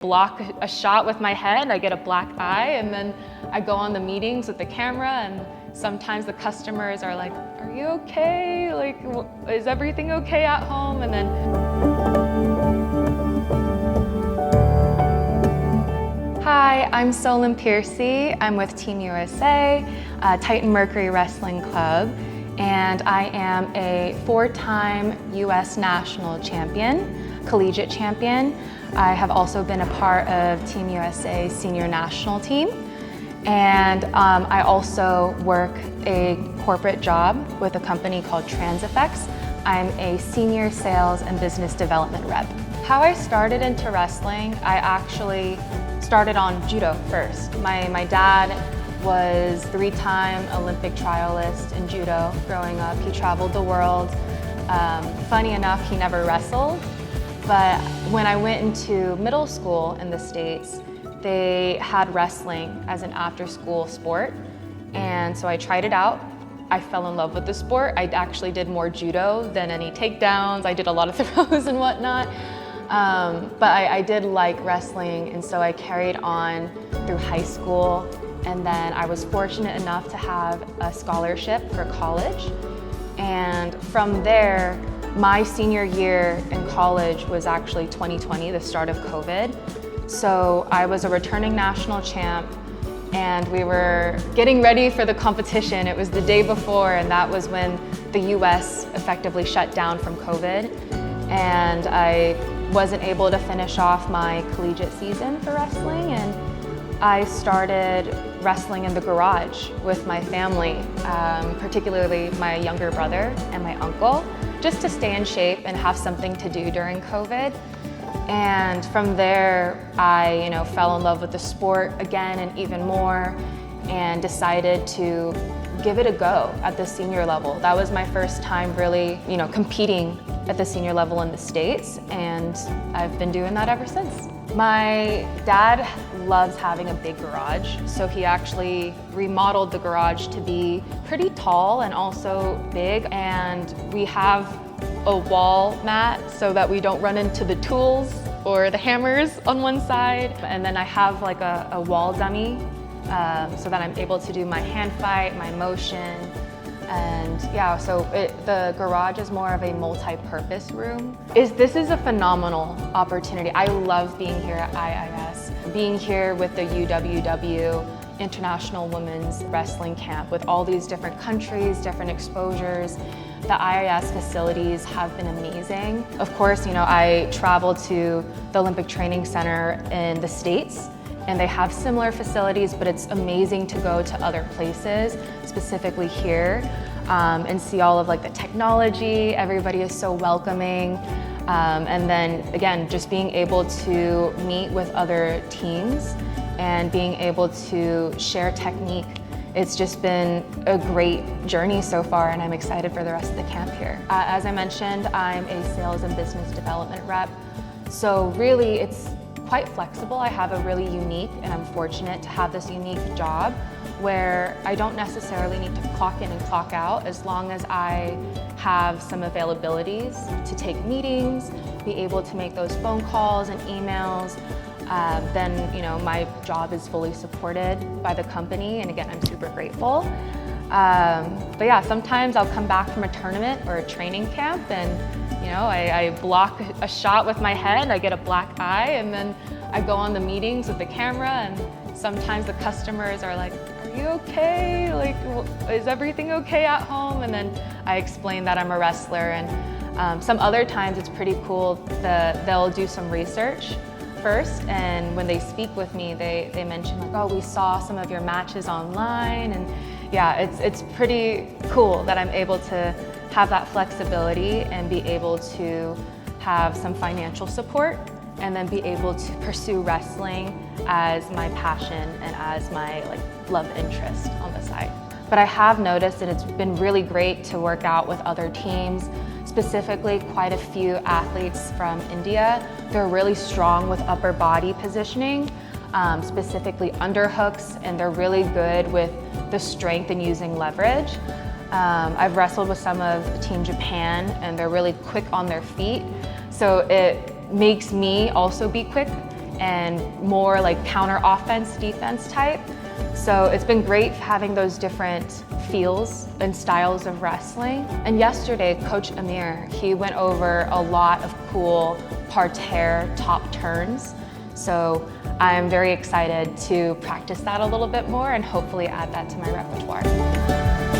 block a shot with my head, I get a black eye, and then I go on the meetings with the camera, and sometimes the customers are like, "Are you okay? Like, is everything okay at home?" And then Hi, I'm Solin Piearcy. I'm with Team USA, Titan Mercury Wrestling Club, and I am a 4-time US national champion, collegiate champion. I have also been a part of Team USA senior national team, and I also work a corporate job with a company called TransFX. I'm a senior sales and business development rep. How I started into wrestling, I actually started on judo first. My dad was 3-time Olympic trialist in judo growing up. He traveled the world. Funny enough, he never wrestled, but when I went into middle school in the States, they had wrestling as an after-school sport, and so I tried it out. I fell in love with the sport. I actually did more judo than any takedowns. I did a lot of throws and whatnot. But I did like wrestling, and so I carried on through high school, and then I was fortunate enough to have a scholarship for college. And from there, my senior year in college was actually 2020, the start of COVID. So I was a returning national champ, and we were getting ready for the competition. It was the day before, and that was when the US effectively shut down from COVID. And I wasn't able to finish off my collegiate season for wrestling, and I started wrestling in the garage with my family, particularly my younger brother and my uncle, just to stay in shape and have something to do during COVID. And from there, I fell in love with the sport again and even more, and decided to give it a go at the senior level. That was my first time really, competing at the senior level in the States, and I've been doing that ever since. My dad loves having a big garage, so he actually remodeled the garage to be pretty tall and also big, and we have a wall mat so that we don't run into the tools or the hammers on one side. And then I have like a wall dummy so that I'm able to do my hand fight, my motion. And yeah, so the garage is more of a multi-purpose room. This is a phenomenal opportunity. I love being here at IIS, being here with the UWW, International Women's Wrestling Camp, with all these different countries, different exposures. The IIS facilities have been amazing. Of course, I traveled to the Olympic Training Center in the States, and they have similar facilities, but it's amazing to go to other places, specifically here, and see all of the technology. Everybody is so welcoming. And then again, just being able to meet with other teams and being able to share technique. It's just been a great journey so far, and I'm excited for the rest of the camp here. As I mentioned, I'm a sales and business development rep. So really, it's quite flexible. I have a really unique, and I'm fortunate to have this unique job where I don't necessarily need to clock in and clock out, as long as I have some availabilities to take meetings, be able to make those phone calls and emails. Then my job is fully supported by the company, and again, I'm super grateful. But yeah, sometimes I'll come back from a tournament or a training camp, and I block a shot with my head, I get a black eye, and then I go on the meetings with the camera, and sometimes the customers are like, "Are you okay? Like, is everything okay at home?" And then I explain that I'm a wrestler, and some other times it's pretty cool that they'll do some research first, and when they speak with me, they mention like, "Oh, we saw some of your matches online," and yeah, it's pretty cool that I'm able to have that flexibility and be able to have some financial support, and then be able to pursue wrestling as my passion and as my love interest on the side. But I have noticed that it's been really great to work out with other teams, specifically quite a few athletes from India. They're really strong with upper body positioning, specifically underhooks, and they're really good with the strength and using leverage. I've wrestled with some of Team Japan, and they're really quick on their feet. So it makes me also be quick and more like counter offense, defense type. So it's been great having those different feels and styles of wrestling. And yesterday, Coach Amir, he went over a lot of cool parterre top turns. So I'm very excited to practice that a little bit more and hopefully add that to my repertoire.